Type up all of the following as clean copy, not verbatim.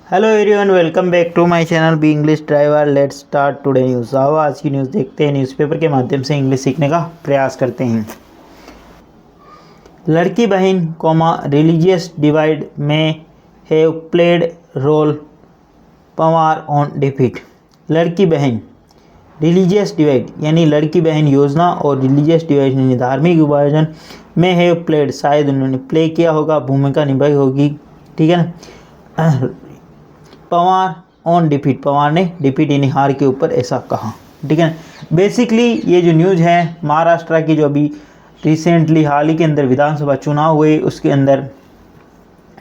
Hello everyone, welcome back to my channel be English driver. Let's start today news. आओ आज की news देखते हैं। न्यूज़पेपर के माध्यम से इंग्लिश सीखने का प्रयास करते हैं। Ladki Bahin religious divide may have played role Pawar on defeat. Ladki Bahin religious divide यानी लड़की बहन योजना और रिलीजियस डिवाइड यानी धार्मिक विभाजन में हैव प्लेड शायद उन्होंने प्ले किया होगा, भूमिका निभाई होगी। ठीक है ना। पवार ऑन डिफीट, पवार ने डिफीट यानी हार के ऊपर ऐसा कहा। ठीक है। बेसिकली ये जो न्यूज़ है महाराष्ट्र की, जो अभी रिसेंटली हाल ही के अंदर विधानसभा चुनाव हुए, उसके अंदर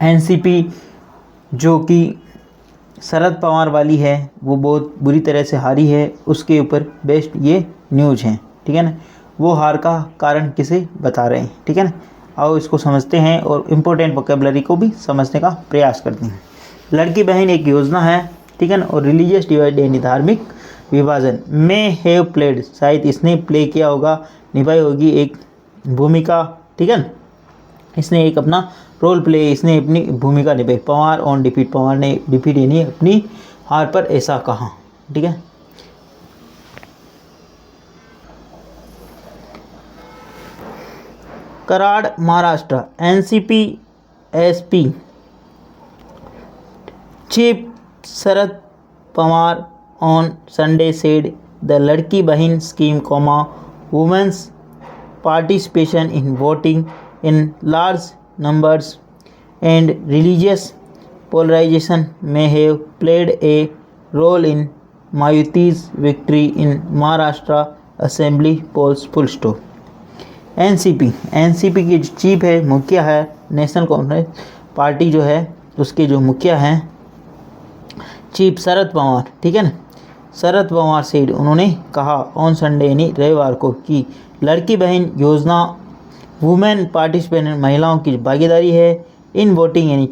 एनसीपी जो कि शरद पवार वाली है वो बहुत बुरी तरह से हारी है, उसके ऊपर बेस्ड ये न्यूज़ है। ठीक है ना। वो हार का कारण किसे बता रहे हैं। ठीक है ना। आओ इसको समझते हैं और इम्पोर्टेंट वोकेबलरी को भी समझने का प्रयास करते हैं। लड़की बहन एक योजना है। ठीक है ना। और रिलीजियस डिवाइड यानी धार्मिक विभाजन में हैव प्लेड शायद इसने प्ले किया होगा, निभाई होगी एक भूमिका। ठीक है ना। इसने एक अपना रोल प्ले, इसने अपनी भूमिका निभाई। पवार ऑन डिफीट, पवार ने डिफीट यानी अपनी हार पर ऐसा कहा। ठीक है। Karad Maharashtra NCP SP Chief Sharad Pawar on Sunday said the Ladki Bahin scheme, women's participation in voting in large numbers and religious polarization may have played a role in Mayuti's victory in Maharashtra Assembly polls. Full stop. NCP की जो chief है, मुखिया है, national Congress party जो है उसके जो मुखिया हैं चीफ शरद पवार। ठीक है ना। शरद पवार सेड उन्होंने कहा ऑन संडे यानी रविवार को कि लड़की बहन योजना वुमेन पार्टिसिपेशन महिलाओं की भागीदारी है इन वोटिंग यानी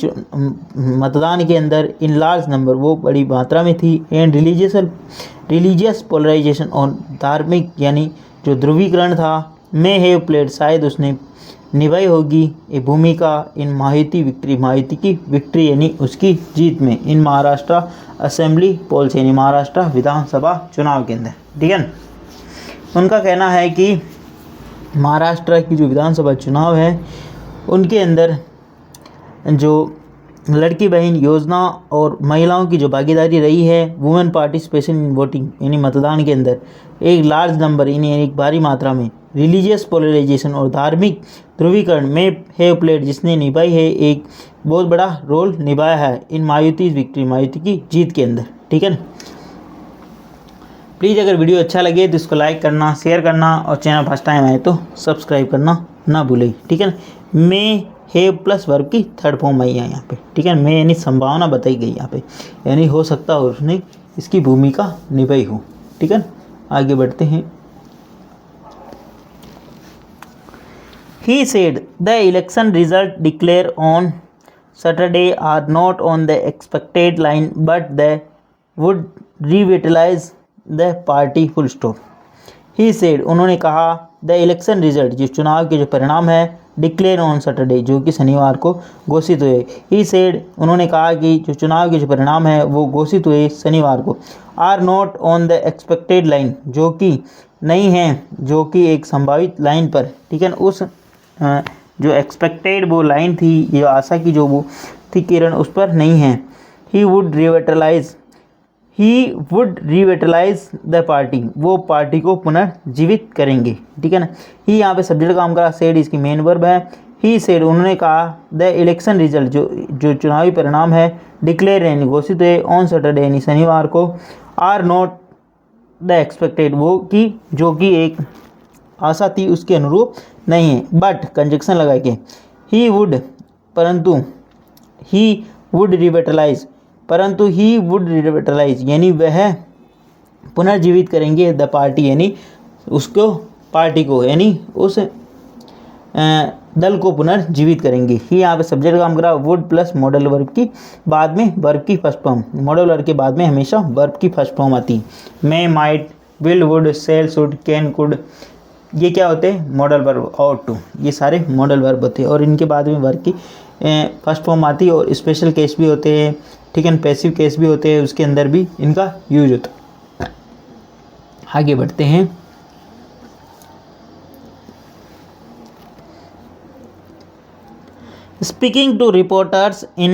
मतदान के अंदर इन लार्ज नंबर वो बड़ी मात्रा में थी एंड रिलीजियस पोलराइजेशन और धार्मिक यानी जो ध्रुवीकरण था में हैव प्लेड शायद उसने निभाई होगी ये भूमिका इन माहिती विक्ट्री, माहिती की विक्ट्री यानी उसकी जीत में इन महाराष्ट्र असेंबली पोल्स यानी महाराष्ट्र विधानसभा चुनाव के अंदर। ठीक है ना। उनका कहना है कि महाराष्ट्र की जो विधानसभा चुनाव है उनके अंदर जो लड़की बहन योजना और महिलाओं की जो भागीदारी रही है वुमेन पार्टिसिपेशन इन वोटिंग यानी मतदान के अंदर एक लार्ज नंबर यानी एक भारी मात्रा में रिलीजियस पोलराइजेशन और धार्मिक ध्रुवीकरण में हैव प्लेड जिसने निभाई है एक बहुत बड़ा रोल निभाया है इन मायुति विक्ट्री, मायुति की जीत के अंदर। ठीक है ना। प्लीज़ अगर वीडियो अच्छा लगे तो इसको लाइक करना, शेयर करना और चैनल फर्स्ट टाइम आए तो सब्सक्राइब करना ना भूलें। ठीक है ना। में हैव प्लस वर्ब की थर्ड फॉर्म आई है यहाँ पे। ठीक है। में यानी संभावना बताई गई यहाँ पे, यानी हो सकता हो उसने इसकी भूमिका निभाई हो। ठीक है ना। आगे बढ़ते हैं। He said the election result declared on Saturday are not on the expected line, but they would revitalize the party. Full stop. He said उन्होंने कहा the election result जिस चुनाव के जो परिणाम है डिक्लेयर ऑन सैटरडे जो कि शनिवार को घोषित हुए। He said उन्होंने कहा कि जो चुनाव के जो परिणाम है वो घोषित हुए शनिवार को are not on the expected line जो कि नहीं है, जो कि एक संभावित लाइन पर। ठीक है। उस जो एक्सपेक्टेड वो लाइन थी, ये आशा की जो वो थी किरण, उस पर नहीं है। ही वुड रिवेटलाइज द पार्टी, वो पार्टी को पुनर्जीवित करेंगे। ठीक है ना। ही यहाँ पे सब्जेक्ट काम करा, सेड इसकी मेन वर्ब है। ही सेड उन्होंने कहा द इलेक्शन रिजल्ट जो चुनावी परिणाम है डिक्लेयर यानी घोषित हुए ऑन सैटरडे यानी शनिवार को आर नॉट द एक्सपेक्टेड वो कि जो कि एक आशा थी उसके अनुरूप नहीं है। बट कंजक्शन लगा के ही वुड रिवेटलाइज यानी वह पुनर्जीवित करेंगे द पार्टी यानी उसको पार्टी को यानी उस दल को पुनर्जीवित ही यहाँ पे सब्जेक्ट काम करा वुड प्लस मॉडल वर्ब की बाद में वर्ब की फर्स्ट फॉर्म। मॉडल वर्ब के बाद में हमेशा वर्ब की फर्स्ट फॉर्म आती है। May, might, will, would, shall, should, can, could, ये क्या होते हैं मॉडल वर्ब। और टू, ये सारे मॉडल वर्ब होते हैं और इनके बाद में वर्ब की फर्स्ट फॉर्म आती है। और स्पेशल केस भी होते हैं ठीक है। पैसिव केस भी होते हैं, उसके अंदर भी इनका यूज होता है। आगे बढ़ते हैं। Speaking to reporters in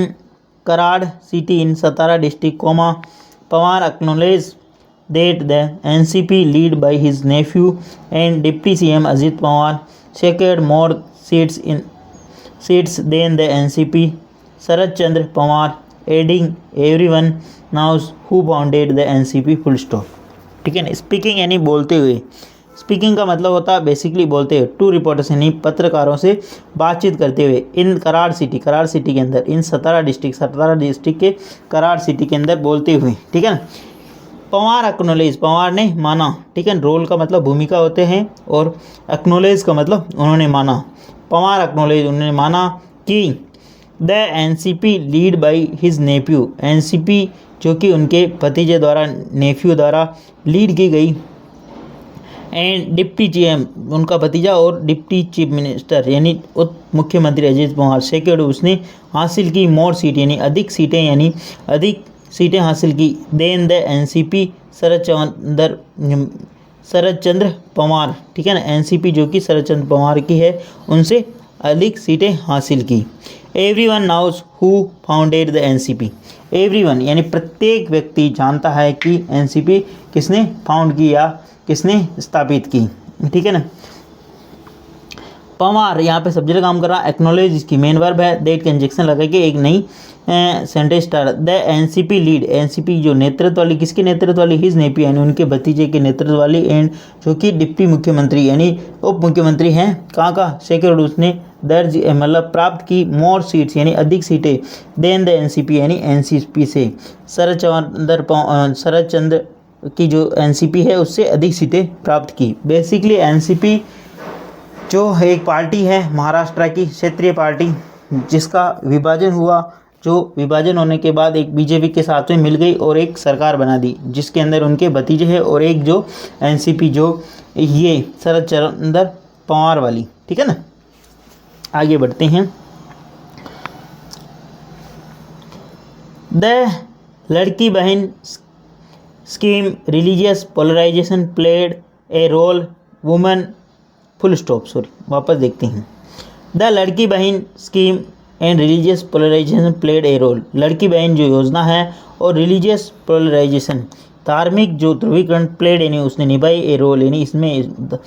Karad city in Satara district, Pawar acknowledged that the NCP, led by his nephew and Deputy CM Ajit Pawar, secured more seats than the NCP. Sharad Chandra Pawar, adding, everyone knows who founded the NCP. Full stop। ठीक है ना। Speaking यानी बोलते हुए। Speaking का मतलब होता है बेसिकली बोलते हुए। टू रिपोर्टर्स यानी पत्रकारों से बातचीत करते हुए। इन कराड़ सिटी के अंदर, इन सतारा डिस्ट्रिक्ट के कराड़ सिटी के अंदर बोलते हुए। ठीक है ना। पवार एक्नोलेज, पवार ने माना। ठीक है। रोल का मतलब भूमिका होते हैं और एक्नोलेज का मतलब उन्होंने माना। पवार एक्नोलेज, उन्होंने माना कि the NCP lead by his Neiphiu, NCP जो कि उनके भतीजे द्वारा, नेफ्यू द्वारा लीड की गई, एंड डिप्टी सीएम, उनका भतीजा और डिप्टी चीफ मिनिस्टर यानी उप मुख्यमंत्री अजीत पवार, सेक्योर्ड, उसने हासिल की मोर सीट यानी अधिक सीटें, यानी अधिक सीटें हासिल की, देन द एनसीपी शरद चंद्र पवार। ठीक है ना। एनसीपी जो कि शरद चंद्र पवार की है, उनसे अधिक सीटें हासिल की। Everyone now's who founded the NCP, everyone यानी प्रत्येक व्यक्ति जानता है कि एनसीपी किसने फाउंड की या किसने स्थापित की। ठीक है ना। पवार यहाँ पे सब्जेक्ट काम कर रहा है। एक्नोलेज इसकी मेन वर्ब है। दैट कंजक्शन लगा के एक नई sentence start. The NCP lead, NCP जो नेतृत्व वाली, किसके नेतृत्व वाली, हिज नेपी यानी उनके भतीजे के नेतृत्व वाली, एंड जो कि डिप्टी मुख्यमंत्री यानी उप मुख्यमंत्री हैं, कहाँ का, सेक्योर्ड, उसने दर्ज मतलब प्राप्त की मोर सीट्स यानी अधिक सीटें, देन द एनसीपी यानी एनसीपी से, शरद चंद्र की जो एनसीपी है उससे अधिक सीटें प्राप्त की। बेसिकली एनसीपी जो एक पार्टी है महाराष्ट्र की क्षेत्रीय पार्टी, जिसका विभाजन हुआ, जो विभाजन होने के बाद एक बीजेपी के साथ में मिल गई और एक सरकार बना दी, जिसके अंदर उनके भतीजे हैं और एक जो एनसीपी जो ये शरद चंद्र पवार वाली। ठीक है ना। आगे बढ़ते हैं। The Ladki Bahin scheme religious polarisation played a role women, full stop, sorry वापस देखते हैं। The Ladki Bahin scheme and religious polarisation played a role, Ladki Bahin जो योजना है और रिलीजियस पोलराइजेशन धार्मिक जो ध्रुवीकरण, प्लेड यानी उसने निभाई, ए रोल यानी इसमें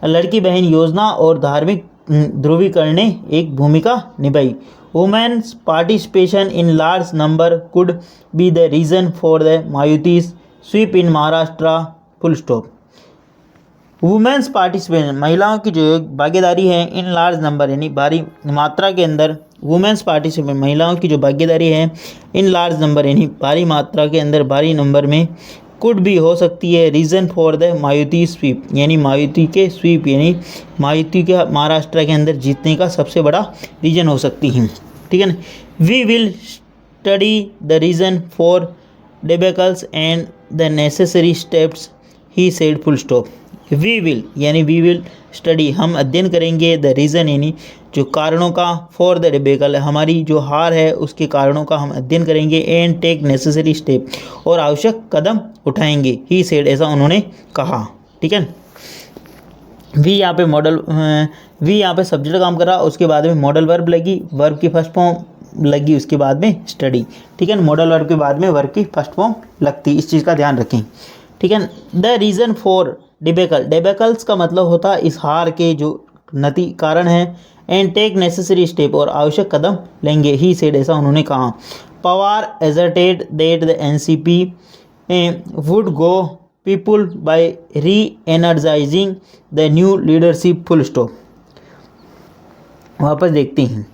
लड़की बहन योजना और धार्मिक ध्रुवीकरण ने एक भूमिका निभाई। Women's participation in large number could be the reason for the Mahayuti's sweep in Maharashtra, full stop. Women's participation, महिलाओं की जो भागीदारी है, इन लार्ज नंबर यानी भारी मात्रा के अंदर, वुमेन्स पार्टिसिपेशन महिलाओं की जो भागीदारी है, इन लार्ज नंबर यानी भारी मात्रा के अंदर, भारी नंबर में, कुड भी हो सकती है, रीज़न फॉर द मायूती स्वीप यानी मायूती के स्वीप यानी मायूती के महाराष्ट्र के अंदर जीतने का सबसे बड़ा रीजन हो सकती है। ठीक है ना। We will study the reason for debacles and the necessary steps he said, full stop. We will यानी वी विल स्टडी, हम अध्ययन करेंगे, द रीज़न यानी जो कारणों का, फॉर द डिबेकल हमारी जो हार है उसके कारणों का हम अध्ययन करेंगे, एंड टेक नेसेसरी स्टेप और आवश्यक कदम उठाएंगे, ही सेड ऐसा उन्होंने कहा। ठीक है। वी यहाँ पे मॉडल, वी यहाँ पे सब्जेक्ट काम कर रहा, उसके बाद में मॉडल वर्ब लगी, वर्ब की फर्स्ट फॉर्म लगी, उसके बाद में स्टडी। ठीक है। मॉडल वर्ब के बाद में वर्ब की फर्स्ट फॉर्म लगती, इस चीज़ का ध्यान रखें। ठीक है। द रीज़न फॉर डिबेकल, डिबेकल्स का मतलब होता है इस हार के जो कारण है, एंड टेक नेसेसरी स्टेप और आवश्यक कदम लेंगे, ही सेड ऐसा उन्होंने कहा। Pawar asserted that the NCP would go people by re-energizing the new leadership, full stop. वापस देखते हैं।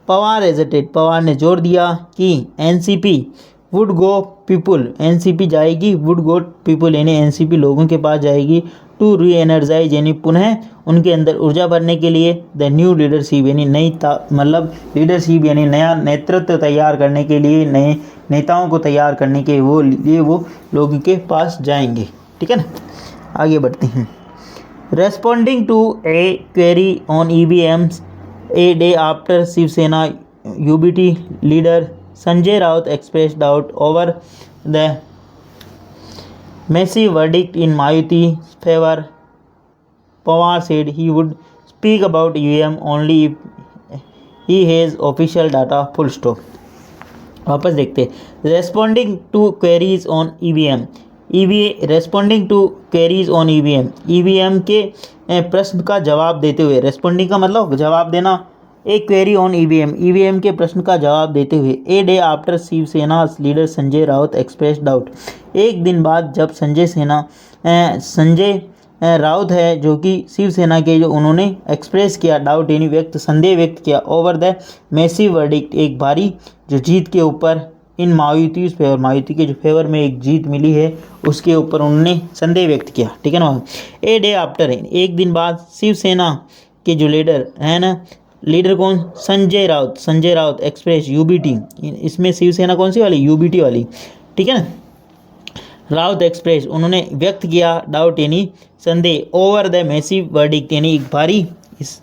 पवार एजर्टेड, पवार ने जोर दिया कि NCP would go people, NCP जाएगी, वुड गो पीपुल यानी एनसीपी लोगों के पास जाएगी, टू री एनर्जाइज यानी पुनः उनके अंदर ऊर्जा भरने के लिए, द न्यू लीडरशिप यानी नई मतलब लीडरशिप यानी नया नेतृत्व तैयार करने के लिए, नए नेताओं को तैयार करने के लिए वो लोगों के पास जाएंगे। ठीक है ना। आगे बढ़ते हैं। Responding to a query on EVMs a day after Shiv Sena UBT leader Sanjay Raut expressed doubt over the massive verdict in Mayuti's favor. Pawar said he would speak about EVM only if he has official data. Full stop. वापस देखते responding to queries on EVM responding to queries on EVM के प्रश्न का जवाब देते हुए, responding का मतलब जवाब देना, एक क्वेरी ऑन ईवीएम के प्रश्न का जवाब देते हुए a day after Shiv Sena leader Sanjay Raut express doubt, एक दिन बाद जब संजय राउत है जो कि शिवसेना के, जो उन्होंने एक्सप्रेस किया डाउट यानी संदेह व्यक्त किया ओवर द मैसिव वर्डिक्ट, एक भारी जो जीत के ऊपर, इन मायावती फेवर, मायावती के जो फेवर में एक जीत मिली है उसके ऊपर उन्होंने संदेह व्यक्त किया। ठीक है ना। ए डे आफ्टर, एक दिन बाद शिवसेना के जो लीडर है ना, लीडर कौन, संजय राउत एक्सप्रेस यूबीटी, इसमें शिवसेना कौन सी वाली, यूबीटी वाली, ठीक है ना, राउत एक्सप्रेस, उन्होंने व्यक्त किया डाउट यानी संदेह ओवर द मैसिव वर्डिक्ट यानी एक भारी इस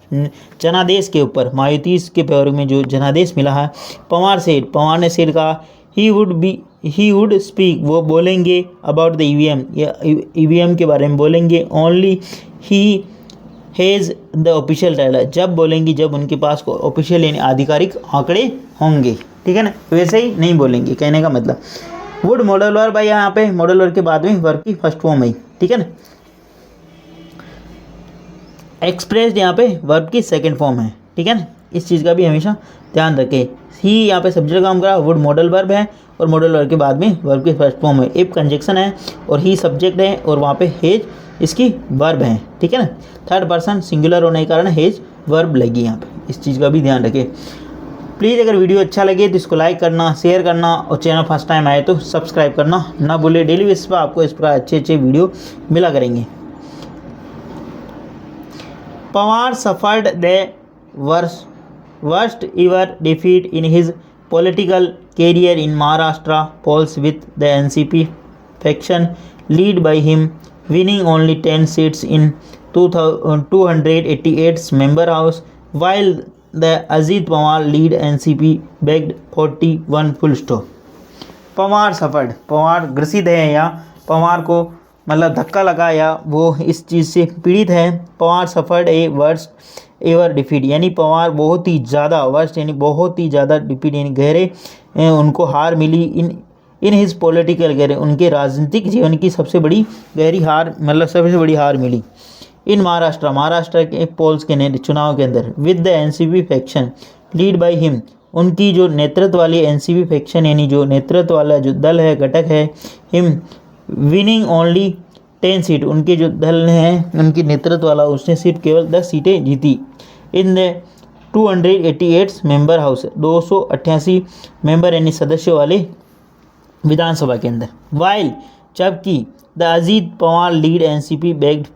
जनादेश के ऊपर, मायावती के फेवर में जो जनादेश मिला है। पवार ने सेड कहा ही वुड स्पीक, वो बोलेंगे अबाउट द ईवीएम, या ईवीएम के बारे में बोलेंगे, only he has the official data, जब बोलेंगे जब उनके पास ऑफिशियल यानी आधिकारिक आंकड़े होंगे। ठीक है ना, वैसे ही नहीं बोलेंगे, कहने का मतलब। वुड मॉडल वर्ब है यहाँ पे, मॉडल वर्ब के बाद में वर्ब की फर्स्ट फॉर्म है। ठीक है ना। एक्सप्रेस्ड यहाँ पे वर्ब की सेकंड फॉर्म है। ठीक है ना, इस चीज़ का भी हमेशा ध्यान रखें। ही यहाँ पे सब्जेक्ट काम करा, वुड मॉडल वर्ब है और मॉडल वर्ब के बाद में वर्ब की फर्स्ट फॉर्म है। इफ कंजक्शन है और ही सब्जेक्ट है और वहाँ पे हेज इसकी वर्ब है। ठीक है ना, थर्ड पर्सन सिंगुलर होने के कारण हेज वर्ब लगी यहाँ पे, इस चीज़ का भी ध्यान रखें। प्लीज़ अगर वीडियो अच्छा लगे तो इसको लाइक करना, शेयर करना और चैनल फर्स्ट टाइम आए तो सब्सक्राइब करना ना भूले। डेली बेसिस पर आपको इस प्रकार अच्छे वीडियो मिला करेंगे। Pawar suffered the worst ever defeat in his political career in Maharashtra polls with the NCP faction led by him winning only 10 seats in 288 member house, while the Ajit Pawar lead NCP bagged 41 full stop. Pawar suffered, Pawar ग्रसित है या पवार को मतलब धक्का लगा या वो इस चीज़ से पीड़ित है। पवार सफर्ड ए वर्स्ट एवर डिफीट यानी पवार बहुत ही ज़्यादा वर्स्ट यानी बहुत ही ज़्यादा डिफीट यानी गहरे उनको हार मिली इन हिज पॉलिटिकल करियर, उनके राजनीतिक जीवन की सबसे बड़ी गहरी हार, मतलब सबसे बड़ी हार मिली इन महाराष्ट्र के पोल्स के चुनाव के अंदर with the NCP faction lead by him, उनकी जो नेतृत्व वाली एनसीपी फैक्शन यानी जो नेतृत्व वाला जो दल है, घटक है, हिम विनिंग ओनली 10 सीट, उनके जो दल हैं उनकी नेतृत्व वाला उसने सिर्फ केवल 10 सीटें जीती in the 288 member house, 288 member यानी सदस्यों वाले विधानसभा के अंदर। वाइल जबकि the Ajit Pawar lead NCP bagged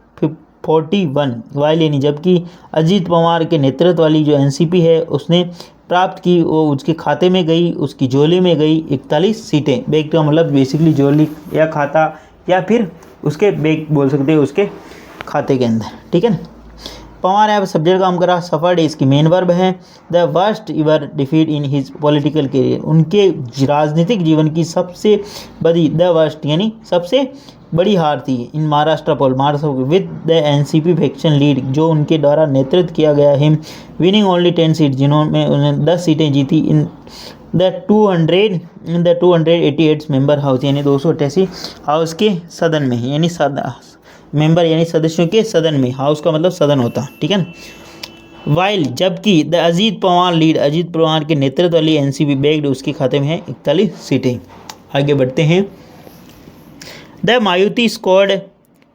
41, while यानी जबकि अजीत पवार के नेतृत्व वाली जो एनसीपी है उसने प्राप्त की, वो उसके खाते में गई, उसकी झोली में गई 41 सीटें। बैग का मतलब बेसिकली झोली या खाता या फिर उसके बैग बोल सकते हैं, उसके खाते के अंदर। ठीक है ना। पवार यहाँ पर सब्जेक्ट काम करा, सफर्ड इसकी मेन वर्ब है। The worst इवर defeat in his political career, उनके राजनीतिक जीवन की सबसे बड़ी, द वर्स्ट यानी सबसे बड़ी हार थी in Maharashtra with the NCP faction lead, जो उनके द्वारा नेतृत्व किया गया हिम विनिंग ओनली 10 सीट, जिन्होंने उन्हें 10 सीटें जीती इन द 288 मेंबर हाउस यानी 288 हाउस के सदन में, यानी मेंबर यानी सदस्यों के सदन में, हाउस का मतलब सदन होता। ठीक है ना। वाइल जबकि द अजीत पवार लीड, अजीत पवार के नेतृत्व वाली एनसीपी बैग्ड, उसके खाते में है 41 सीटें। आगे बढ़ते हैं। The Mayawati scored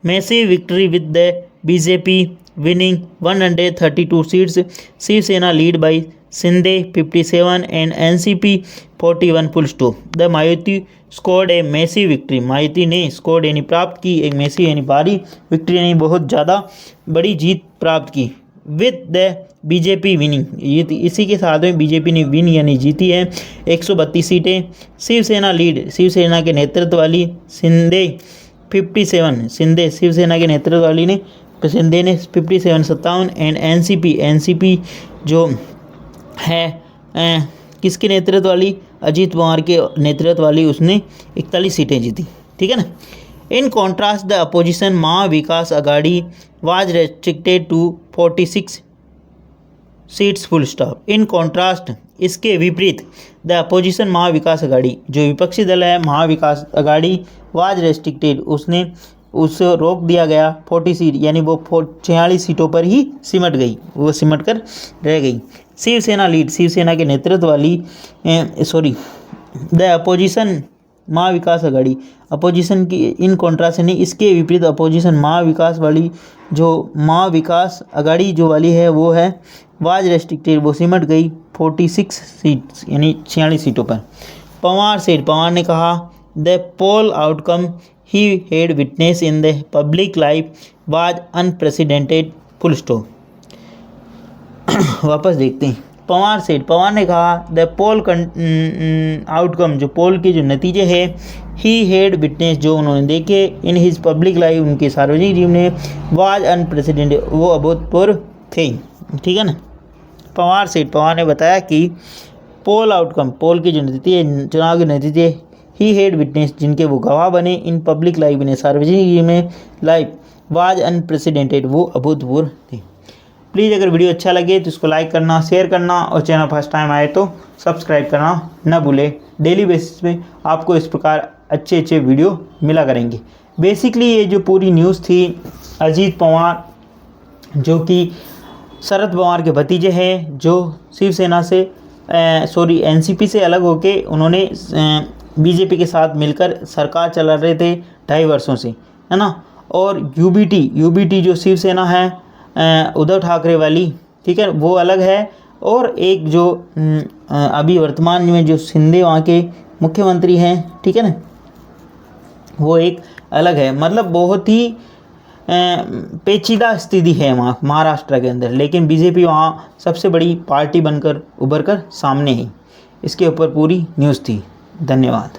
massive victory with the BJP winning 132 seats, Shiv Sena lead by Shinde 57 and NCP 41 full stop. The Mayawati scored a massive victory, Mayawati ने स्कोर्ड यानी प्राप्त की एक मैसिव यानी भारी, विक्ट्री यानी बहुत ज़्यादा बड़ी जीत प्राप्त की, विद द बीजेपी विनिंग, इसी के साथ में बीजेपी ने विन यानी जीती है 132 सीटें। शिवसेना लीड, शिवसेना के नेतृत्व वाली शिंदे 57, शिंदे शिवसेना के नेतृत्व वाली ने शिंदे ने 57 एंड एनसीपी जो है किसके नेतृत्व वाली, अजीत पवार के नेतृत्व वाली उसने 41 सीटें जीती, ठीक है ना। In contrast the opposition Maha Vikas Aghadi was restricted to 46 seats full stop. In contrast, इसके विपरीत, द अपोजिशन महा विकास आघाड़ी, जो विपक्षी दल है महा विकास आघाड़ी, वाज रेस्ट्रिक्टेड, उसे रोक दिया गया 40 सीट, यानी वो 46 सीटों पर ही सिमट गई, वो सिमट कर रह गई। शिवसेना लीड, शिवसेना के नेतृत्व वाली the opposition Maha Vikas Aghadi, opposition की इन कॉन्ट्रास्ट नहीं, इसके विपरीत अपोजिशन महाविकास वाली, जो महाविकास आघाड़ी जो वाली है वो है वाज रेस्ट्रिक्टेड, वो सिमट गई 46 सीट्स यानी 46 सीटों पर। पवार सेड, पवार ने कहा the poll outcome he had witness in the public life was unprecedented full stop. वापस देखते हैं। पवार सेड, पवार ने कहा द पोल आउटकम, जो पोल के जो नतीजे हैं, ही हैड विटनेस, जो उन्होंने देखे, इन हिज पब्लिक लाइफ, उनके सार्वजनिक जीवन में, वाज अनप्रेसिडेंटेड, वो अभूतपूर्व थे, ठीक है ना। पवार सेड, पवार ने बताया कि पोल आउटकम, पोल के जो नतीजे, चुनाव के नतीजे, ही हैड विटनेस, जिनके वो गवाह बने, इन पब्लिक लाइफ, इन्हें सार्वजनिक जीवन में, लाइफ वाज अनप्रेसिडेंटेड, वो अभूतपूर्व थे। प्लीज़ अगर वीडियो अच्छा लगे तो इसको लाइक करना, शेयर करना और चैनल फर्स्ट टाइम आए तो सब्सक्राइब करना न भूलें। डेली बेसिस पे आपको इस प्रकार अच्छे अच्छे वीडियो मिला करेंगे। बेसिकली ये जो पूरी न्यूज़ थी, अजीत पवार जो कि शरद पवार के भतीजे हैं, जो शिवसेना से एनसीपी से अलग होके उन्होंने बीजेपी के साथ मिलकर सरकार चला रहे थे 2.5 वर्षों से, है ना। और यूबीटी जो शिवसेना है उद्धव ठाकरे वाली, ठीक है, वो अलग है। और एक जो अभी वर्तमान में जो शिंदे वहाँ के मुख्यमंत्री हैं, ठीक है ना, वो एक अलग है। मतलब बहुत ही पेचीदा स्थिति है वहाँ महाराष्ट्र के अंदर, लेकिन बीजेपी वहाँ सबसे बड़ी पार्टी बनकर उभर कर सामने है। इसके ऊपर पूरी न्यूज़ थी। धन्यवाद।